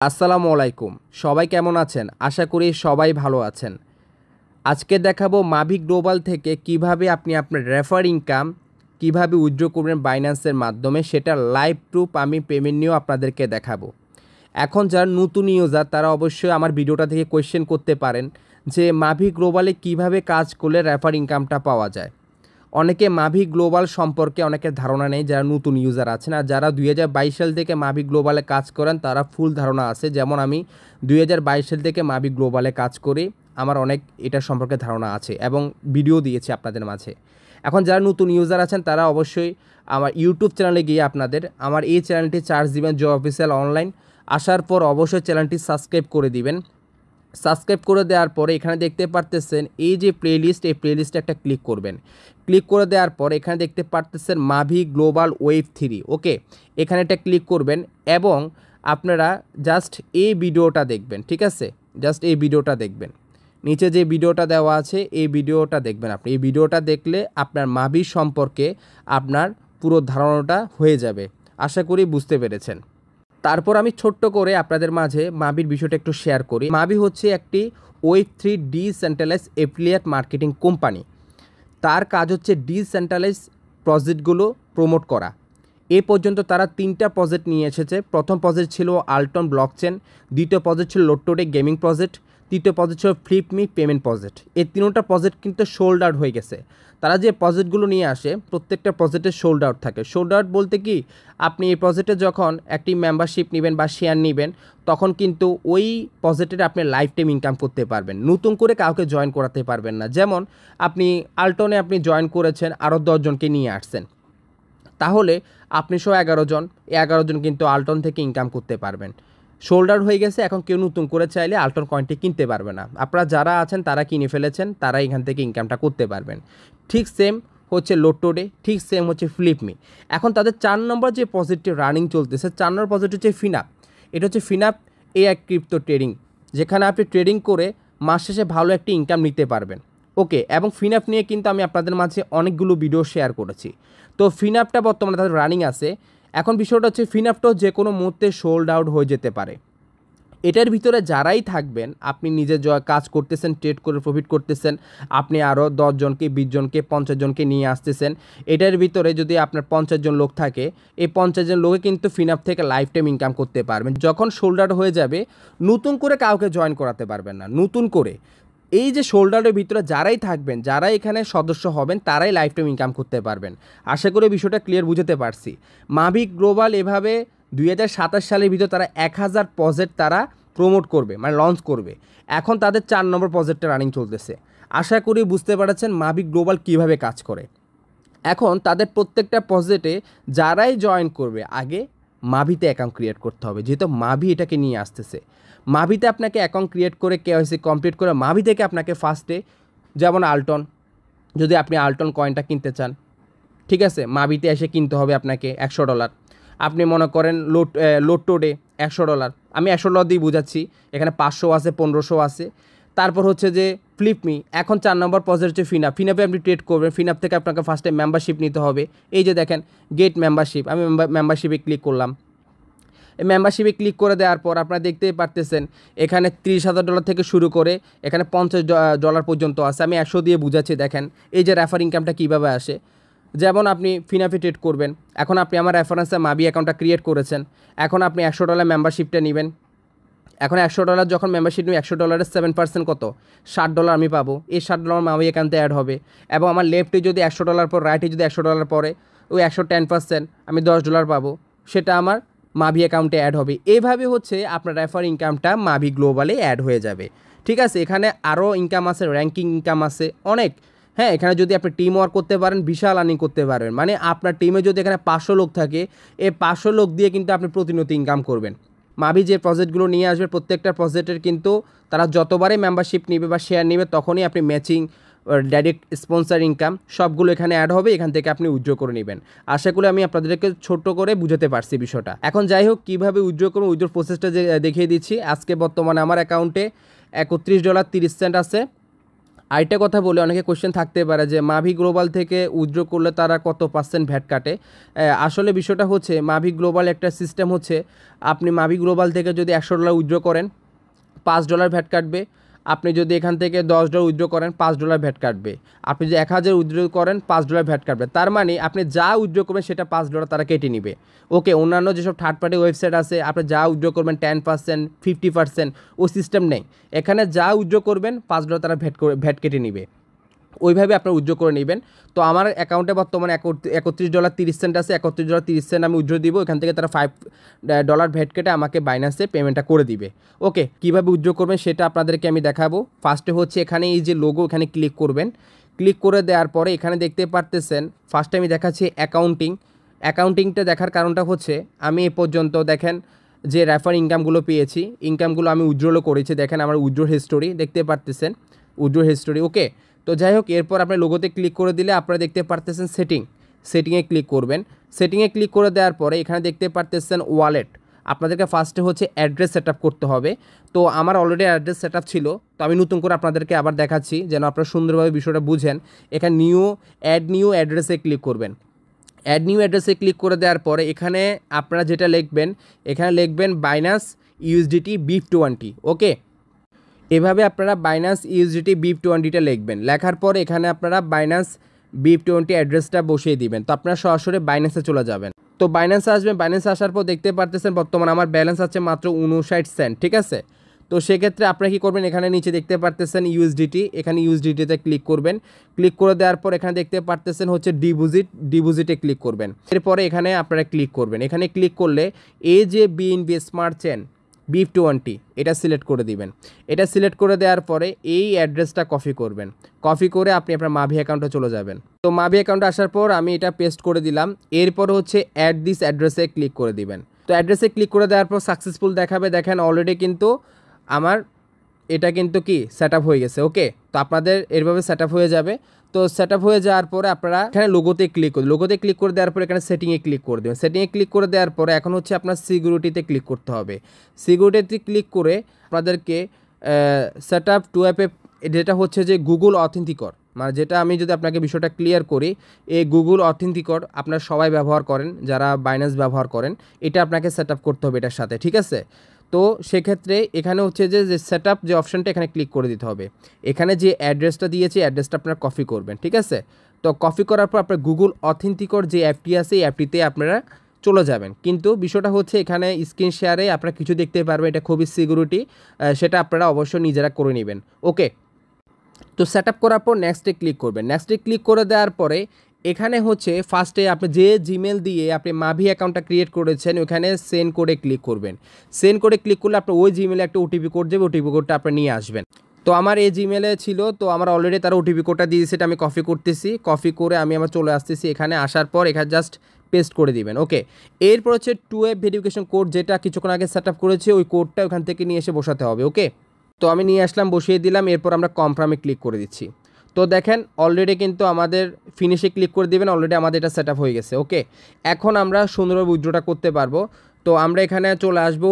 আসসালামু আলাইকুম। সবাই কেমন আছেন? আশা করি সবাই ভালো আছেন। আজকে দেখাবো মাভি গ্লোবাল থেকে কিভাবে আপনি আপনার রেফার ইনকাম কিভাবে উইথড্র করবেন বাইন্যান্সের মাধ্যমে, সেটা লাইভ প্রুফ আমি পেমেন্ট নিয়েও আপনাদেরকে দেখাবো। এখন যারা নতুন ইউজার তারা অবশ্যই আমার ভিডিওটা থেকে কোয়েশ্চেন করতে পারেন যে মাভি গ্লোবালে কিভাবে কাজ করলে রেফার ইনকামটা পাওয়া যায়। অনেকে মাভি গ্লোবাল সম্পর্কে অনেকের ধারণা নেই, যারা নতুন ইউজার আছেন। আর যারা 2022 সাল থেকে মাভি গ্লোবালে কাজ করেন তারা ফুল ধারণা আছে। যেমন আমি 2022 সাল থেকে মাভি গ্লোবালে কাজ করি, আমার অনেক এটা সম্পর্কে ধারণা আছে এবং ভিডিও দিয়েছি আপনাদের মাঝে। এখন যারা নতুন ইউজার আছেন তারা অবশ্যই আমার ইউটিউব চ্যানেলে গিয়ে আমার এই চ্যানেলটি চার্জ দিবেন, জব অফিসিয়াল অনলাইন। আসার পর অবশ্যই চ্যানেলটি সাবস্ক্রাইব করে দিবেন। সাবস্ক্রাইব করে দেওয়ার পরে এখানে দেখতে পারতেছেন এই যে প্লেলিস্ট, এই প্লেলিস্টে একটা ক্লিক করবেন। ক্লিক করে দেওয়ার পর এখানে দেখতে পারতেছেন মাভি গ্লোবাল ওয়েভ 3। ওকে, এখানে একটা ক্লিক করবেন এবং আপনারা জাস্ট এই ভিডিওটা দেখবেন। ঠিক আছে, জাস্ট এই ভিডিওটা দেখবেন। নিচে যে ভিডিওটা দেওয়া আছে এই ভিডিওটা দেখবেন। আপনি এই ভিডিওটা দেখলে আপনার মাভি সম্পর্কে আপনার পুরো ধারণাটা হয়ে যাবে। আশা করি বুঝতে পেরেছেন। তারপর আমি ছোট্ট করে আপনাদের মাঝে মাভির বিষয়টা একটু শেয়ার করি। মাভি হচ্ছে একটি web 3 decentralize affiliate marketing company. তার কাজ হচ্ছে ডিসেন্ট্রালাইজ প্রজেক্টগুলো প্রমোট করা। এ পর্যন্ত তারা 3টা প্রজেক্ট নিয়ে এসেছে। প্রথম প্রজেক্ট ছিল আলটন ব্লকচেন, দ্বিতীয় প্রজেক্ট ছিল লোট্টোডে গেমিং প্রজেক্ট, তৃতীয় প্রজেক্ট ছিল ফ্লিপমি পেমেন্ট প্রজেক্ট। এই 3টা প্রজেক্ট কিন্তু সোল্ড আউট হয়ে গেছে। তারা যে প্রজেক্টগুলো নিয়ে আসে প্রত্যেকটা প্রজেক্টে সোল্ড আউট থাকে। সোল্ড আউট বলতে কি, আপনি এই প্রজেক্টে যখন একটি মেম্বারশিপ নেবেন বা শেয়ার নেবেন তখন কিন্তু ওই প্রজেক্টের আপনি লাইফ টাইম ইনকাম করতে পারবেন, নতুন করে কাউকে জয়েন করাতে পারবেন না। যেমন আপনি আলটনে আপনি জয়েন করেছেন, আরও 10 জনকে নিয়ে আসছেন, তাহলে আপনি 11 জন, 11 জন কিন্তু আলটন থেকে ইনকাম করতে পারবেন। শোল্ডার হয়ে গেছে, এখন কেউ নতুন করে চাইলে আলটন কয়েনটি কিনতে পারবে না। আপনারা যারা আছেন তারা কিনে ফেলেছেন, তারা এখান থেকে ইনকামটা করতে পারবেন। ঠিক সেম হচ্ছে লোট্টোডে, ঠিক সেম হচ্ছে ফ্লিপমি। এখন তাদের 4 নম্বর যে পজিটিভ রানিং চলতেছে, 4 নম্বর পজিটিভ হচ্ছে ফিনাপ। এটা হচ্ছে ফিনাপ এআই ক্রিপ্টো ট্রেডিং, যেখানে আপনি ট্রেডিং করে মাস শেষে ভালো একটি ইনকাম নিতে পারবেন। ওকে, এবং ফিনাপ নিয়ে কিন্তু আমি আপনাদের মাঝে অনেকগুলো ভিডিও শেয়ার করেছি। তো ফিনাপটা বর্তমানে তাদের রানিং আছে। এখন বিষয়টা হচ্ছে ফিনাপটাও যে কোনো মুহূর্তে সোল্ড আউট হয়ে যেতে পারে। এটার ভিতরে যারাই থাকবেন, আপনি নিজে কাজ করতেছেন, ট্রেড করে প্রফিট করতেছেন, আপনি আরও 10 জনকে, 20 জনকে, 50 জনকে নিয়ে আসতেছেন। এটার ভিতরে যদি আপনার 50 জন লোক থাকে, এই 50 জন লোকে কিন্তু ফিনাপ থেকে লাইফ টাইম ইনকাম করতে পারবেন। যখন সোল্ড আউট হয়ে যাবে নতুন করে কাউকে জয়েন করাতে পারবেন না। নতুন করে এই যে শোল্ডারের ভিতরে যারাই থাকবেন, যারা এখানে সদস্য হবেন, তারাই লাইফ টাইম ইনকাম করতে পারবেন। আশা করি বিষয়টা ক্লিয়ার বুঝতে পারছি। মাভি গ্লোবাল এভাবে 2027 সালের ভিতরে তারা 1000 প্রজেক্ট তারা প্রমোট করবে, মানে লঞ্চ করবে। এখন তাদের 4 নম্বর প্রজেক্টটা রানিং চলতেছে। আশা করি বুঝতে পারছেন মাভি গ্লোবাল কীভাবে কাজ করে। এখন তাদের প্রত্যেকটা প্রজেক্টে যারাই জয়েন করবে আগে মাভিতে অ্যাকাউন্ট ক্রিয়েট করতে হবে, যেহেতু মাভি এটাকে নিয়ে আসতেছে। মাভিতে আপনাকে অ্যাকাউন্ট ক্রিয়েট করে কেওয়াইসি কমপ্লিট করে মাভি থেকে আপনাকে ফার্স্টে, যেমন আলটন, যদি আপনি আলটন কয়েনটা কিনতে চান, ঠিক আছে, মাভিতে এসে কিনতে হবে আপনাকে $100। আপনি মনে করেন লোট্টোডে $100, আমি $100 দিয়ে বুঝাচ্ছি, এখানে 500 আছে, 1500 আছে। তারপর হচ্ছে যে ফ্লিপমি। এখন 4 নম্বর পজিটিভ হচ্ছে ফিনাপ। ফিনাপে আপনি ট্রেড করবেন, ফিনাপ থেকে আপনাকে ফার্স্টে মেম্বারশিপ নিতে হবে। এই যে দেখেন গেট মেম্বারশিপ, আমি মেম্বারশিপে ক্লিক করলাম। এই মেম্বারশিপে ক্লিক করে দেওয়ার পর আপনারা দেখতেই পারতেছেন এখানে $30,000 থেকে শুরু করে এখানে $50 পর্যন্ত আছে। আমি 100 দিয়ে বুঝাচ্ছি। দেখেন এই যে রেফার ইনকামটা কীভাবে আসে। যেমন আপনি ফিনাপে ট্রেড করবেন, এখন আপনি আমার রেফারেন্সে মাভি অ্যাকাউন্টটা ক্রিয়েট করেছেন, এখন আপনি $100 মেম্বারশিপটা নেবেন। এখন $100 যখন মেম্বারশিপ নিই, $100 7% কত, $60 আমি পাবো। এই $60 মাভি অ্যাকাউন্টে অ্যাড হবে। এবং আমার লেফটে যদি $100 পর, রাইটে যদি $100 পরে, ওই 110% আমি $10 পাবো, সেটা আমার মাভি অ্যাকাউন্টে অ্যাড হবে। এইভাবে হচ্ছে আপনার রেফার ইনকামটা মাভি গ্লোবালে অ্যাড হয়ে যাবে। ঠিক আছে, এখানে আরও ইনকাম আছে, র্যাঙ্কিং ইনকাম আছে অনেক। হ্যাঁ, এখানে যদি আপনি টিম ওয়ার্ক করতে পারেন বিশাল আর্নিং করতে পারবেন। মানে আপনার টিমে যদি এখানে 500 লোক থাকে, এই 500 লোক দিয়ে কিন্তু আপনি প্রতিনিয়ত ইনকাম করবেন। মাভি যে প্রজেক্টগুলো নিয়ে আসবে প্রত্যেকটা প্রজেক্টের কিন্তু তারা যতবারই মেম্বারশিপ নেবে বা শেয়ার নেবে তখনই আপনি ম্যাচিং, ডাইরেক্ট স্পন্সার ইনকাম সবগুলো এখানে অ্যাড হবে। এখান থেকে আপনি উইথড্র করে নেবেন। আশা করি আমি আপনাদেরকে ছোট্ট করে বুঝাতে পারছি বিষয়টা। এখন যাই হোক, কীভাবে উইথড্র করুন উইথড্র প্রসেসটা যে দেখিয়ে দিচ্ছি। আজকে বর্তমানে আমার অ্যাকাউন্টে $31.30 আছে। আরেকটা কথা বলে অনেকে কোশ্চেন থাকতে পারে যে মাভি গ্লোবাল থেকে উইথড্র করলে তারা কত পার্সেন্ট ভ্যাট কাটে। আসলে বিষয়টা হচ্ছে মাভি গ্লোবাল একটা সিস্টেম হচ্ছে, আপনি মাভি গ্লোবাল থেকে যদি $100 উইথড্র করেন $5 ভ্যাট কাটবে। আপনি যদি এখান থেকে $10 উইথড্র করেন $5 ভ্যাট কাটবে। আপনি যদি 1000 উইথড্র করেন $5 ভ্যাট কাটবে। তার মানে আপনি যা উইথড্র করবেন সেটা $5 তারা কেটে নেবে। ওকে, অন্যান্য যেসব থার্ড পার্টি ওয়েবসাইট আছে আপনি যা উইথড্র করবেন 10% 50% ও সিস্টেম নেই। এখানে যা উইথড্র করবেন $5 তারা ভ্যাট কেটে নেবে। ওইভাবে আপনার উইথড্র করে নেবেন। তো আমার অ্যাকাউন্টে বর্তমানে $31.30 আছে। $31.30 আমি উইথড্র দিব, এখান থেকে তারা $5 ভ্যাট কেটে আমাকে বাইন্যান্সে পেমেন্টটা করে দিবে। ওকে, কীভাবে উইথড্র করবেন সেটা আপনাদেরকে আমি দেখাবো। ফার্স্টে হচ্ছে এখানে এই যে লোগো, এখানে ক্লিক করবেন। ক্লিক করে দেওয়ার পরে এখানে দেখতে পারতেছেন ফার্স্টে আমি দেখাচ্ছি অ্যাকাউন্টিংটা দেখার কারণটা হচ্ছে আমি এ পর্যন্ত দেখেন যে রেফার ইনকামগুলো পেয়েছি, ইনকামগুলো আমি উইথড্রও করেছি। দেখেন আমার উইথড্র হিস্টোরি দেখতে পারতেছেন, উইথড্র হিস্টোরি। ওকে, তো যাই হোক, এরপর আপনার লোগোতে ক্লিক করে দিলে আপনারা দেখতে পারতেছেন সেটিংয়ে ক্লিক করবেন। সেটিংয়ে ক্লিক করে দেওয়ার পরে এখানে দেখতে পারতেছেন ওয়ালেট। আপনাদেরকে ফার্স্টে হচ্ছে অ্যাড্রেস সেট করতে হবে। তো আমার অলরেডি অ্যাড্রেস সেট ছিল, তো আমি নতুন করে আপনাদেরকে আবার দেখাচ্ছি যেন আপনারা সুন্দরভাবে বিষয়টা বুঝেন। এখানে নিউ অ্যাড্রেসে ক্লিক করবেন। অ্যাড নিউ অ্যাড্রেসে ক্লিক করে দেওয়ার পরে এখানে আপনারা যেটা লিখবেন, এখানে লিখবেন বাইন্যান্স ইউএসডিটি BIP20। ওকে, এভাবে আপনারা বাইন্যান্স ইউএসডিটি BIP20টা লিখবেন। লেখার পর এখানে আপনারা বাইন্যান্স BIP20 অ্যাড্রেসটা বসিয়ে দিবেন। তো আপনারা সরাসরি বাইন্যান্সে চলে যাবেন। তো বাইন্যান্সে আসবেন, বাইন্যান্সে আসার পর দেখতে পারতেছেন বর্তমানে আমার ব্যালেন্স আছে মাত্র 59 সেন্ট, ঠিক আছে। তো সেক্ষেত্রে আপনারা কী করবেন, এখানে নিচে দেখতে পারতেছেন ইউএসডিটি, এখানে ইউএসডিটিতে ক্লিক করবেন। ক্লিক করে দেওয়ার পর এখানে দেখতে পারতেছেন হচ্ছে ডিপোজিটে ক্লিক করবেন। এরপরে এখানে আপনারা ক্লিক করবেন। এখানে ক্লিক করলে এই যে BNB স্মার্ট চেন BIP20 এটা সিলেক্ট করে দিবেন। এটা সিলেক্ট করে দেওয়ার পরে এই অ্যাড্রেসটা কপি করবেন। কপি করে আপনি আপনার মাভি অ্যাকাউন্টে চলে যাবেন। তো মাভি অ্যাকাউন্টে আসার পর আমি এটা পেস্ট করে দিলাম। এরপর হচ্ছে অ্যাড দিস অ্যাড্রেসে ক্লিক করে দিবেন। তো অ্যাড্রেসে ক্লিক করে দেওয়ার পর সাকসেসফুল দেখাবে। দেখেন অলরেডি কিন্তু আমার এটা কিন্তু কি সেট আপ হয়ে গেছে। ওকে, তো আপনাদের এরভাবে সেট আপ হয়ে যাবে। তো সেট আপ হয়ে যাওয়ার পরে আপনারা এখানে লোগোতে ক্লিক করবেন। লোগোতে ক্লিক করে দেওয়ার পরে এখানে সেটিংয়ে ক্লিক করে দেবেন। সেটিংয়ে ক্লিক করে দেওয়ার পরে এখন হচ্ছে আপনার সিকিউরিটিতে ক্লিক করতে হবে। সিকিউরিটিতে ক্লিক করে আপনাদেরকে সেট আপ টু অ্যাপে, যেটা হচ্ছে যে গুগল অথেন্টিকর, মানে যেটা আমি যদি আপনাকে বিষয়টা ক্লিয়ার করি, এই গুগল অথেন্টিকর আপনারা সবাই ব্যবহার করেন, যারা বাইন্যান্স ব্যবহার করেন, এটা আপনাকে সেট আপ করতে হবে এটার সাথে, ঠিক আছে। তো সেক্ষেত্রে এখানে হচ্ছে যে সেট আপ যে অপশানটা এখানে ক্লিক করে দিতে হবে। এখানে যে অ্যাড্রেসটা দিয়েছি অ্যাড্রেসটা আপনারা কপি করবেন, ঠিক আছে। তো কপি করার পর আপনার গুগল অথেন্টিকর যে অ্যাপটি আছে এই অ্যাপটিতে আপনারা চলে যাবেন। কিন্তু বিষয়টা হচ্ছে এখানে স্ক্রিন শেয়ারে আপনারা কিছু দেখতে পারবেন, এটা খুবই সিকিউরিটি, সেটা আপনারা অবশ্যই নিজেরা করে নেবেন। ওকে, তো সেট আপ করার পর নেক্সটে ক্লিক করবেন। নেক্সটে ক্লিক করে দেওয়ার পরে এখানে হচ্ছে ফার্স্টে আপনি যে জিমেল দিয়ে আপনি মাভি অ্যাকাউন্টটা ক্রিয়েট করেছেন ওখানে সেন্ড কোডে ক্লিক করবেন। সেন্ড কোডে ক্লিক করলে আপনার ওই জিমেলে একটা ওটিপি কোড যাবে, ওটিপি কোডটা আপনি নিয়ে আসবেন। তো আমার এই জিমেলে ছিল, তো আমার অলরেডি তারা ওটিপি কোডটা দিয়ে সেটা আমি কপি করতেছি। কপি করে আমি আমার চলে আসতেছি এখানে। আসার পর এখানে জাস্ট পেস্ট করে দিবেন। ওকে, এরপর হচ্ছে 2 ভেরিফিকেশন কোড, যেটা কিছুক্ষণ আগে সেট আপ করেছি ওই কোডটা ওখান থেকে নিয়ে এসে বসাতে হবে। ওকে, তো আমি নিয়ে আসলাম, বসিয়ে দিলাম। এরপর আমরা কনফার্মে ক্লিক করে দিচ্ছি। তো দেখেন অলরেডি কিন্তু আমাদের ফিনিশে ক্লিক করে দেবেন, অলরেডি আমাদের এটা সেট আপ হয়ে গেছে। ওকে, এখন আমরা সুন্দরভাবে উইথড্রটা করতে পারবো। তো আমরা এখানে চলে আসবো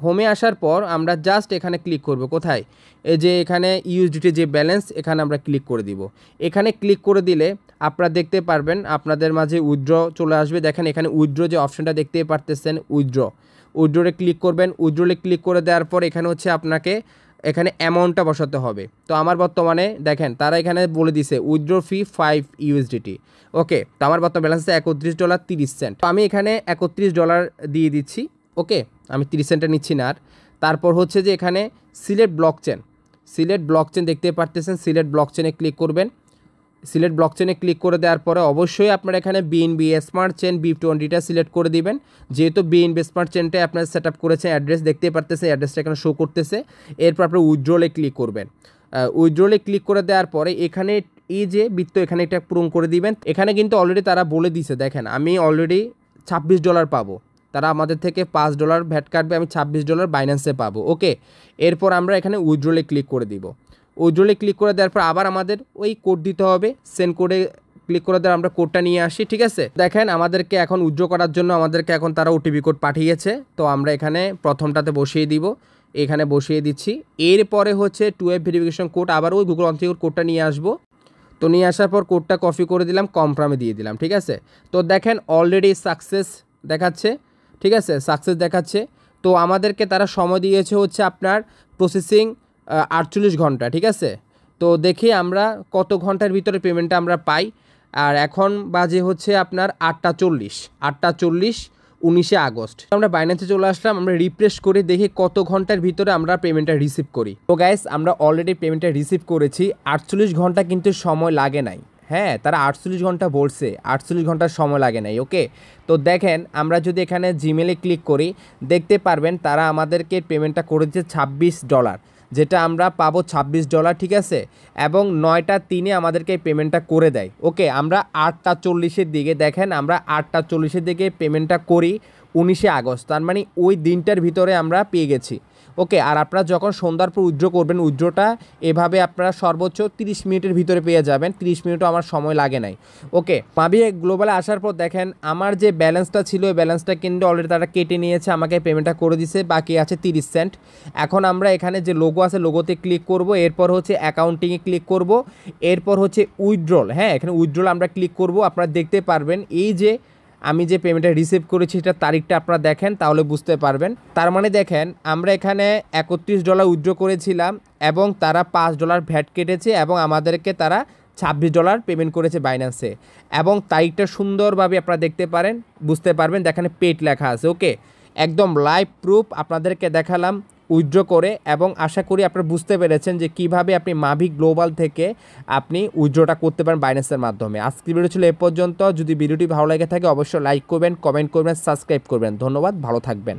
হোমে আসার পর আমরা জাস্ট এখানে ক্লিক করব। কোথায়? এই যে এখানে ইউএসডিটি যে ব্যালেন্স, এখানে আমরা ক্লিক করে দিব। এখানে ক্লিক করে দিলে আপনারা দেখতে পারবেন আপনাদের মাঝে উইথড্র চলে আসবে। দেখেন এখানে উইথড্র যে অপশানটা দেখতে পারতেছেন, উইথড্রোরে ক্লিক করবেন। উইথড্রোলে ক্লিক করে দেওয়ার পর এখানে হচ্ছে আপনাকে এখানে অ্যামাউন্টটা বসাতে হবে। তো আমার বর্তমানে দেখেন তারা এখানে বলে দিছে উইথড্র ফি $5। ওকে, তো আমার বর্তমান ব্যালেন্স আছে $31.30। তো আমি এখানে $31 দিয়ে দিচ্ছি। ওকে, আমি 30 সেন্টটা নিচ্ছি না আর। তারপর হচ্ছে যে এখানে সিলেক্ট ব্লকচেন দেখতে পারতেছেন, সিলেক্ট ব্লকচেনে ক্লিক করবেন। সিলেক্ট ব্লকচেনে ক্লিক করে দেওয়ার পরে অবশ্যই আপনারা এখানে BNB স্মার্ট চেন BIP20টা সিলেক্ট করে দিবেন। যেহেতু BNB স্মার্ট চেনটাই আপনারা সেট আপ করেছেন, অ্যাড্রেস দেখতে পারতেছে, অ্যাড্রেসটা এখানে শো করতেছে। এরপর আপনার উইথড্রলে ক্লিক করবেন। উইথড্রলে ক্লিক করে দেওয়ার পরে এখানে এই যে বৃত্ত এখানে এটা পূরণ করে দিবেন। এখানে কিন্তু অলরেডি তারা বলে দিছে, দেখেন আমি অলরেডি $26 পাবো। তারা আমাদের থেকে $5 ভ্যাট কাটবে, আমি $26 বাইন্যান্সে পাবো। ওকে, এরপর আমরা এখানে উইথড্রলে ক্লিক করে দিব। উইথড্রলে ক্লিক করে দেওয়ার পর আবার আমাদের ওই কোড দিতে হবে। সেন্ড কোডে ক্লিক করে দেওয়ার আমরা কোডটা নিয়ে আসি, ঠিক আছে। দেখেন আমাদেরকে এখন উইথড্র করার জন্য আমাদেরকে এখন তারা ওটিপি কোড পাঠিয়েছে। তো আমরা এখানে প্রথমটাতে বসিয়ে দিব, এখানে বসিয়ে দিচ্ছি। এরপরে হচ্ছে 2FA ভেরিফিকেশন কোড, আবার ওই গুগল অথেন্টিকেট কোডটা নিয়ে আসবো। তো নিয়ে আসার পর কোডটা কপি করে দিলাম, কনফার্মে দিয়ে দিলাম, ঠিক আছে। তো দেখেন অলরেডি সাকসেস দেখাচ্ছে, ঠিক আছে, সাকসেস দেখাচ্ছে। তো আমাদেরকে তারা সময় দিয়েছে হচ্ছে আপনার প্রসেসিং 48 ঘন্টা, ঠিক আছে। তো দেখি আমরা কত ঘন্টার ভিতরে পেমেন্টটা আমরা পাই। আর এখন বাজে হচ্ছে আপনার 8:40 19শে আগস্ট। আমরা বাইন্যান্সে চলে আসলাম, আমরা রিফ্রেশ করে দেখি কত ঘন্টার ভিতরে আমরা পেমেন্টটা রিসিভ করি। তো গাইস আমরা অলরেডি পেমেন্টটা রিসিভ করেছি। 48 ঘন্টা কিন্তু সময় লাগে নাই, হ্যাঁ তারা 48 ঘন্টা বলছে, 48 ঘন্টার সময় লাগে নাই, ওকে। তো দেখেন আমরা যদি এখানে জিমেলে ক্লিক করি দেখতে পারবেন তারা আমাদেরকে পেমেন্টটা করেছে $26, যেটা আমরা পাবো $26, ঠিক আছে। এবং 9টা 3 আমাদেরকে পেমেন্টটা করে দেয়, ওকে। আমরা 8:40 দিকে দেখেন, আমরা 8:40 দিকে পেমেন্টটা করি 19শে আগস্ট, তার মানে ওই দিনটার ভিতরে আমরা পেয়ে গেছি, ওকে। আর আপনারা যখন সন্ধ্যার পর উইথড্র করবেন, উইথড্রটা এভাবে আপনারা সর্বোচ্চ 30 মিনিটের ভিতরে পেয়ে যাবেন। 30 মিনিটও আমার সময় লাগে নাই, ওকে। মাভি গ্লোবালে আসার পর দেখেন আমার যে ব্যালেন্সটা ছিল ওই ব্যালেন্সটা কিন্তু অলরেডি তারা কেটে নিয়েছে, আমাকে পেমেন্টটা করে দিছে, বাকি আছে 30 সেন্ট। এখন আমরা এখানে যে লোগো আছে লোগোতে ক্লিক করব, এরপর হচ্ছে অ্যাকাউন্টিংয়ে ক্লিক করব, এরপর হচ্ছে উইথড্রল, হ্যাঁ এখানে উইথড্রল আমরা ক্লিক করব। আপনারা দেখতে পারবেন এই যে আমি যে পেমেন্টটা রিসিভ করেছি সেটার তারিখটা আপনারা দেখেন, তাহলে বুঝতে পারবেন। তার মানে দেখেন আমরা এখানে $31 উইথড্র করেছিলাম এবং তারা $5 ভ্যাট কেটেছে এবং আমাদেরকে তারা $26 পেমেন্ট করেছে বাইন্যান্সে। এবং তারিখটা সুন্দরভাবে আপনারা দেখতে পারেন, বুঝতে পারবেন, দেখেন পেড লেখা আছে, ওকে। একদম লাইভ প্রুফ আপনাদেরকে দেখালাম উইথড্র করে, এবং আশা করি আপনারা বুঝতে পেরেছেন যে কিভাবে আপনি মাভি গ্লোবাল থেকে আপনি উইথড্রটা করতে পারেন বাইন্যান্সের মাধ্যমে। আজকের ভিডিও ছিল এ পর্যন্ত। যদি ভিডিওটি ভালো লাগে থাকে অবশ্যই লাইক করবেন, কমেন্ট করবেন, সাবস্ক্রাইব করবেন। ধন্যবাদ, ভালো থাকবেন।